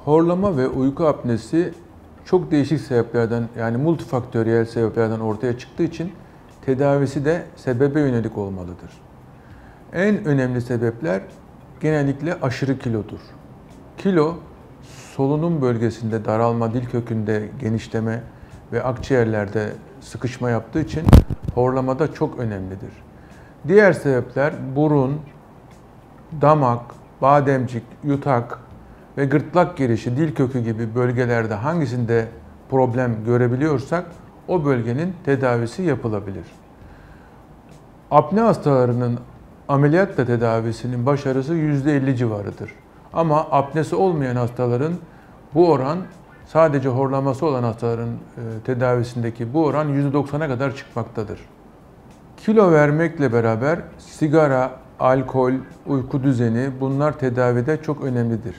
Horlama ve uyku apnesi çok değişik sebeplerden, yani multifaktöriyel sebeplerden ortaya çıktığı için tedavisi de sebebe yönelik olmalıdır. En önemli sebepler genellikle aşırı kilodur. Kilo, solunum bölgesinde daralma, dil kökünde genişleme ve akciğerlerde sıkışma yaptığı için horlamada çok önemlidir. Diğer sebepler burun, damak, bademcik, yutak ve gırtlak girişi, dil kökü gibi bölgelerde hangisinde problem görebiliyorsak o bölgenin tedavisi yapılabilir. Apne hastalarının ameliyatla tedavisinin başarısı %50 civarıdır. Ama apnesi olmayan hastaların bu oran, sadece horlaması olan hastaların tedavisindeki bu oran %90'a kadar çıkmaktadır. Kilo vermekle beraber sigara, alkol, uyku düzeni bunlar tedavide çok önemlidir.